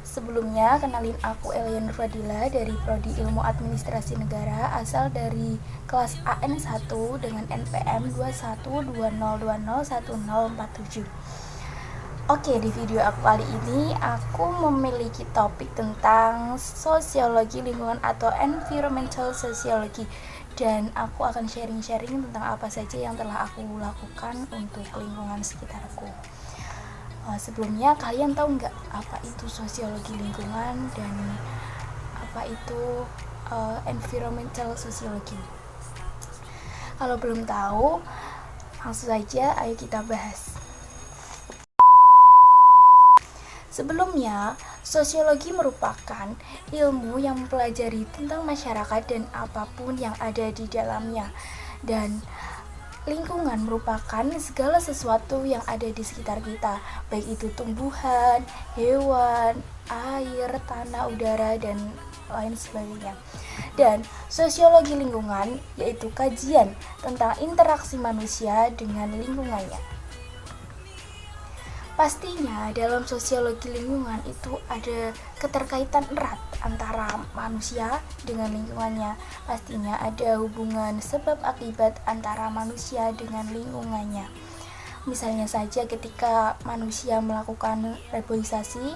Sebelumnya, kenalin aku Elian Fadila dari Prodi Ilmu Administrasi Negara, asal dari kelas AN1 dengan NPM 2120201047. Oke, di video aku kali ini aku memiliki topik tentang sosiologi lingkungan atau environmental sociology, dan aku akan sharing-sharing tentang apa saja yang telah aku lakukan untuk lingkungan sekitarku. Sebelumnya, kalian tahu nggak apa itu sosiologi lingkungan dan apa itu environmental sociology? Kalau belum tahu, langsung saja ayo kita bahas. Sebelumnya, sosiologi merupakan ilmu yang mempelajari tentang masyarakat dan apapun yang ada di dalamnya. Dan lingkungan merupakan segala sesuatu yang ada di sekitar kita, baik itu tumbuhan, hewan, air, tanah, udara, dan lain sebagainya. Dan sosiologi lingkungan yaitu kajian tentang interaksi manusia dengan lingkungannya. Pastinya dalam sosiologi lingkungan itu ada keterkaitan erat antara manusia dengan lingkungannya. Pastinya ada hubungan sebab akibat antara manusia dengan lingkungannya. Misalnya saja ketika manusia melakukan reboisasi,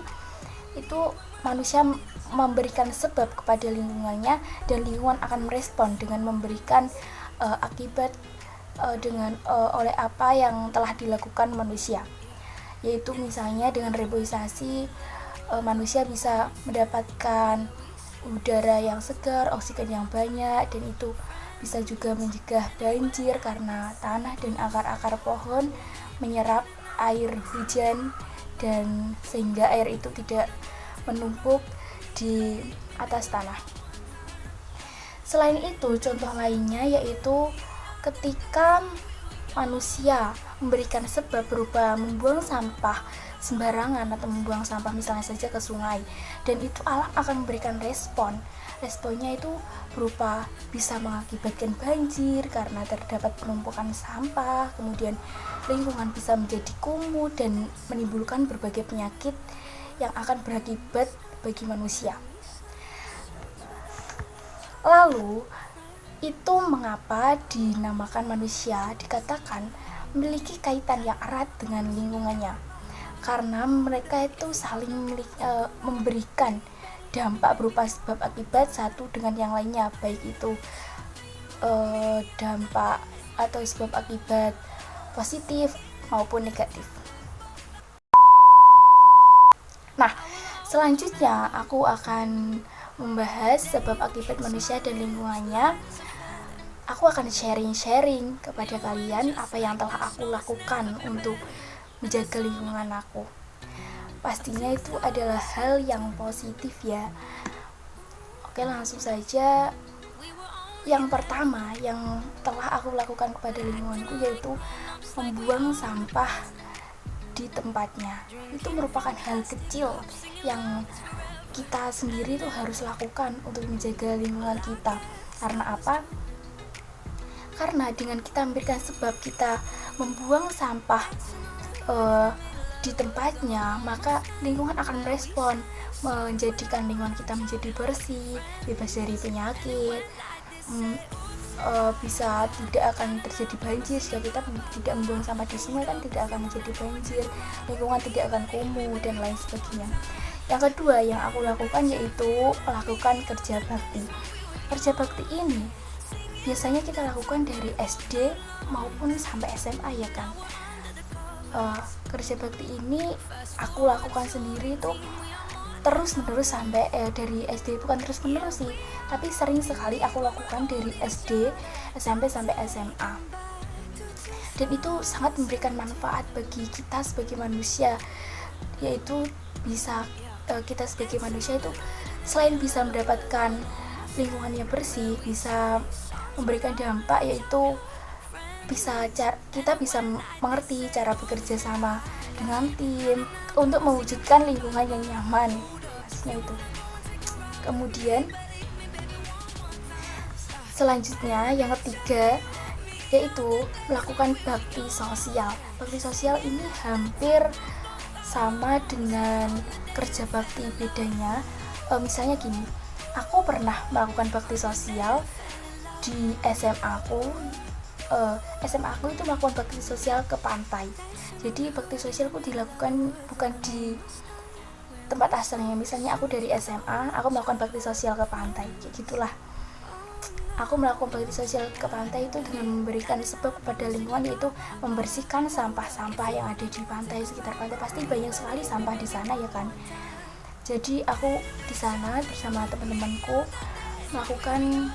itu manusia memberikan sebab kepada lingkungannya dan lingkungan akan merespon dengan memberikan akibat oleh apa yang telah dilakukan manusia. Yaitu misalnya dengan reboisasi manusia bisa mendapatkan udara yang segar, oksigen yang banyak, dan itu bisa juga mencegah banjir karena tanah dan akar-akar pohon menyerap air hujan dan sehingga air itu tidak menumpuk di atas tanah. Selain itu, contoh lainnya yaitu ketika manusia memberikan sebab berupa membuang sampah sembarangan atau membuang sampah misalnya saja ke sungai, dan itu alam akan memberikan responnya itu berupa bisa mengakibatkan banjir karena terdapat penumpukan sampah, kemudian lingkungan bisa menjadi kumuh dan menimbulkan berbagai penyakit yang akan berakibat bagi manusia. Lalu itu mengapa dinamakan manusia dikatakan memiliki kaitan yang erat dengan lingkungannya, karena mereka itu saling memberikan dampak berupa sebab akibat satu dengan yang lainnya, baik itu dampak atau sebab akibat positif maupun negatif. Nah, selanjutnya aku akan membahas sebab akibat manusia dan lingkungannya. Aku akan sharing kepada kalian apa yang telah aku lakukan untuk menjaga lingkungan aku. Pastinya itu adalah hal yang positif ya. Oke, langsung saja. Yang pertama yang telah aku lakukan kepada lingkunganku yaitu membuang sampah di tempatnya. Itu merupakan hal kecil yang kita sendiri tuh harus lakukan untuk menjaga lingkungan kita. Karena apa? Karena dengan kita memberikan sebab kita membuang sampah di tempatnya, maka lingkungan akan merespon, menjadikan lingkungan kita menjadi bersih, bebas dari penyakit, bisa tidak akan terjadi banjir. Jika kita tidak membuang sampah di sungai kan tidak akan menjadi banjir, lingkungan tidak akan kumuh dan lain sebagainya. Yang kedua yang aku lakukan yaitu melakukan kerja bakti. Kerja bakti ini biasanya kita lakukan dari SD maupun sampai SMA ya kan. Kerja bakti ini aku lakukan sendiri tuh terus menerus sampai dari SD, bukan terus menerus sih, tapi sering sekali aku lakukan dari SD, SMP sampai SMA. Dan itu sangat memberikan manfaat bagi kita sebagai manusia, yaitu bisa kita sebagai manusia itu selain bisa mendapatkan lingkungannya bersih, bisa memberikan dampak, yaitu kita bisa mengerti cara bekerja sama dengan tim untuk mewujudkan lingkungan yang nyaman, maksudnya itu. Kemudian selanjutnya yang ketiga yaitu melakukan bakti sosial. Bakti sosial ini hampir sama dengan kerja bakti. Bedanya misalnya gini, aku pernah melakukan bakti sosial di SMA aku. SMA aku itu melakukan bakti sosial ke pantai. Jadi bakti sosialku dilakukan bukan di tempat asalnya. Misalnya aku dari SMA, aku melakukan bakti sosial ke pantai, kayak gitulah. Aku melakukan bakti sosial ke pantai itu dengan memberikan sebab kepada lingkungan, yaitu membersihkan sampah-sampah yang ada di pantai, sekitar pantai. Pasti banyak sekali sampah di sana ya kan. Jadi aku di sana bersama teman-temanku melakukan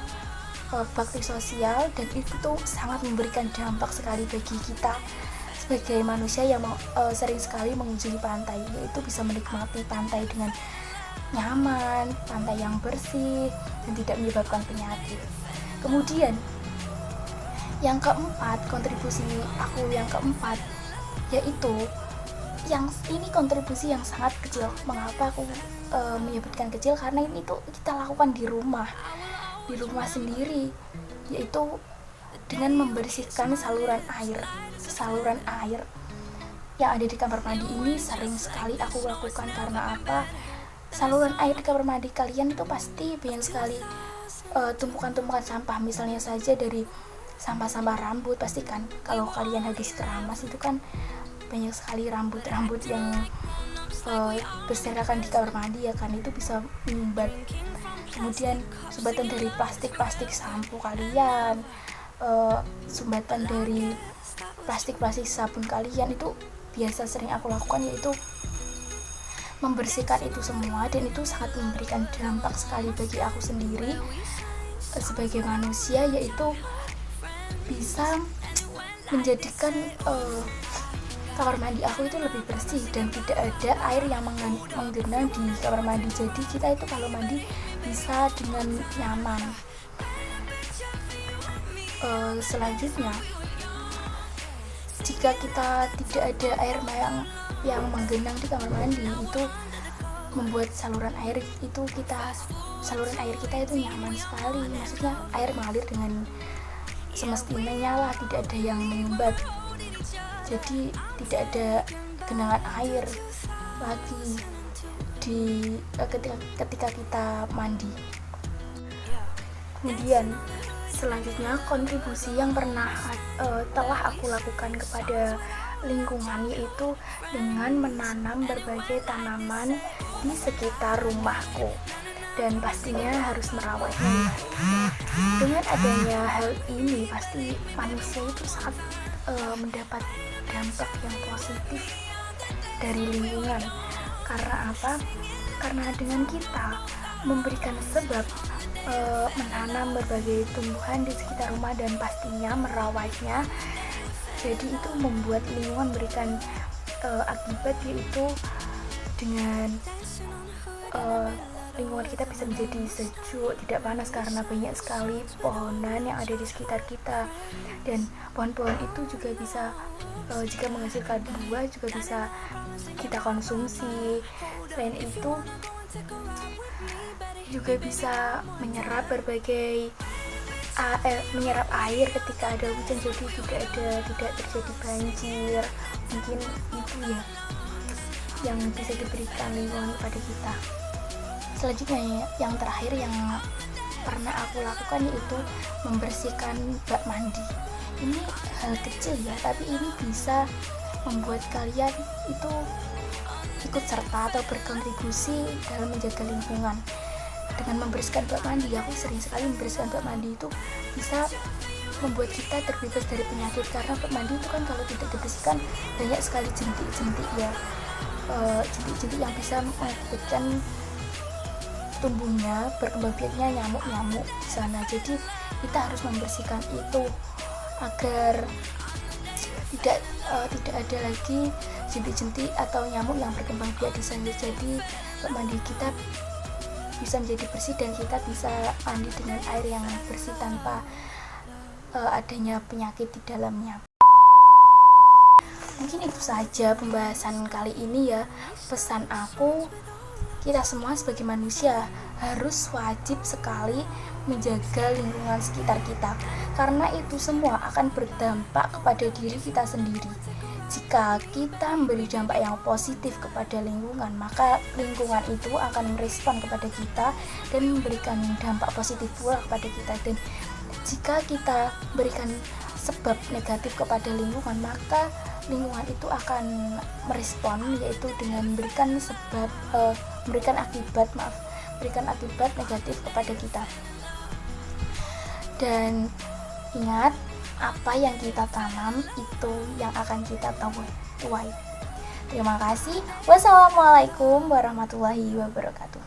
bakti sosial, dan itu tuh sangat memberikan dampak sekali bagi kita sebagai manusia yang sering sekali mengunjungi pantai, yaitu bisa menikmati pantai dengan nyaman, pantai yang bersih dan tidak menyebabkan penyakit. Kemudian yang keempat, kontribusi aku yang keempat, yaitu yang ini kontribusi yang sangat kecil. Mengapa aku menyebutkan kecil? Karena ini tuh kita lakukan di rumah sendiri, yaitu dengan membersihkan saluran air yang ada di kamar mandi. Ini sering sekali aku lakukan. Karena apa? Saluran air di kamar mandi kalian itu pasti banyak sekali tumpukan-tumpukan sampah. Misalnya saja dari sampah-sampah rambut, pasti kan kalau kalian habis keramas itu kan banyak sekali rambut-rambut yang berserakan di kamar mandi ya kan, itu bisa menyumbat. Kemudian sumbatan dari plastik sampo kalian, sumbatan dari plastik sabun kalian, itu biasa sering aku lakukan, yaitu membersihkan itu semua. Dan itu sangat memberikan dampak sekali bagi aku sendiri sebagai manusia, yaitu bisa menjadikan kamar mandi aku itu lebih bersih dan tidak ada air yang menggenang di kamar mandi. Jadi kita itu kalau mandi bisa dengan nyaman. Selanjutnya, jika kita tidak ada air yang menggenang di kamar mandi, itu membuat saluran air kita itu nyaman sekali. Maksudnya air mengalir dengan semestinya lah, tidak ada yang menyumbat. Jadi tidak ada genangan air lagi ketika kita mandi. Kemudian selanjutnya, kontribusi yang telah aku lakukan kepada lingkungan, yaitu dengan menanam berbagai tanaman di sekitar rumahku, dan pastinya harus merawatnya. Dengan adanya hal ini, pasti manusia itu sangat mendapat dampak yang positif dari lingkungan. Karena apa? Karena dengan kita memberikan sebab menanam berbagai tumbuhan di sekitar rumah dan pastinya merawatnya, jadi itu membuat lingkungan memberikan akibat, yaitu dengan lingkungan kita bisa menjadi sejuk, tidak panas, karena banyak sekali pohonan yang ada di sekitar kita. Dan pohon-pohon itu juga bisa jika menghasilkan buah juga bisa kita konsumsi. Selain itu juga bisa menyerap menyerap air ketika ada hujan, jadi tidak terjadi banjir. Mungkin itu ya yang bisa diberikan lingkungan kepada kita. Selanjutnya, yang terakhir yang pernah aku lakukan, yaitu membersihkan bak mandi. Ini hal kecil ya, tapi ini bisa membuat kalian itu ikut serta atau berkontribusi dalam menjaga lingkungan. Dengan membersihkan bak mandi, aku sering sekali membersihkan bak mandi, itu bisa membuat kita terbebas dari penyakit. Karena bak mandi itu kan kalau tidak dibersihkan banyak sekali jentik-jentik ya, jentik-jentik yang bisa mengakibatkan tumbuhnya, berkembang biaknya nyamuk-nyamuk di sana. Jadi kita harus membersihkan itu agar tidak ada lagi jentik-jentik atau nyamuk yang berkembang biak di sana. Jadi mandi kita bisa menjadi bersih dan kita bisa mandi dengan air yang bersih tanpa adanya penyakit di dalamnya. Mungkin itu saja pembahasan kali ini ya. Pesan aku, kita semua sebagai manusia harus wajib sekali menjaga lingkungan sekitar kita, karena itu semua akan berdampak kepada diri kita sendiri. Jika kita memberi dampak yang positif kepada lingkungan, maka lingkungan itu akan merespon kepada kita dan memberikan dampak positif pula kepada kita. Dan jika kita berikan sebab negatif kepada lingkungan, maka lingkungan itu akan merespon, yaitu dengan memberikan akibat negatif kepada kita. Dan ingat, apa yang kita tanam itu yang akan kita tuai. Terima kasih. Wassalamualaikum warahmatullahi wabarakatuh.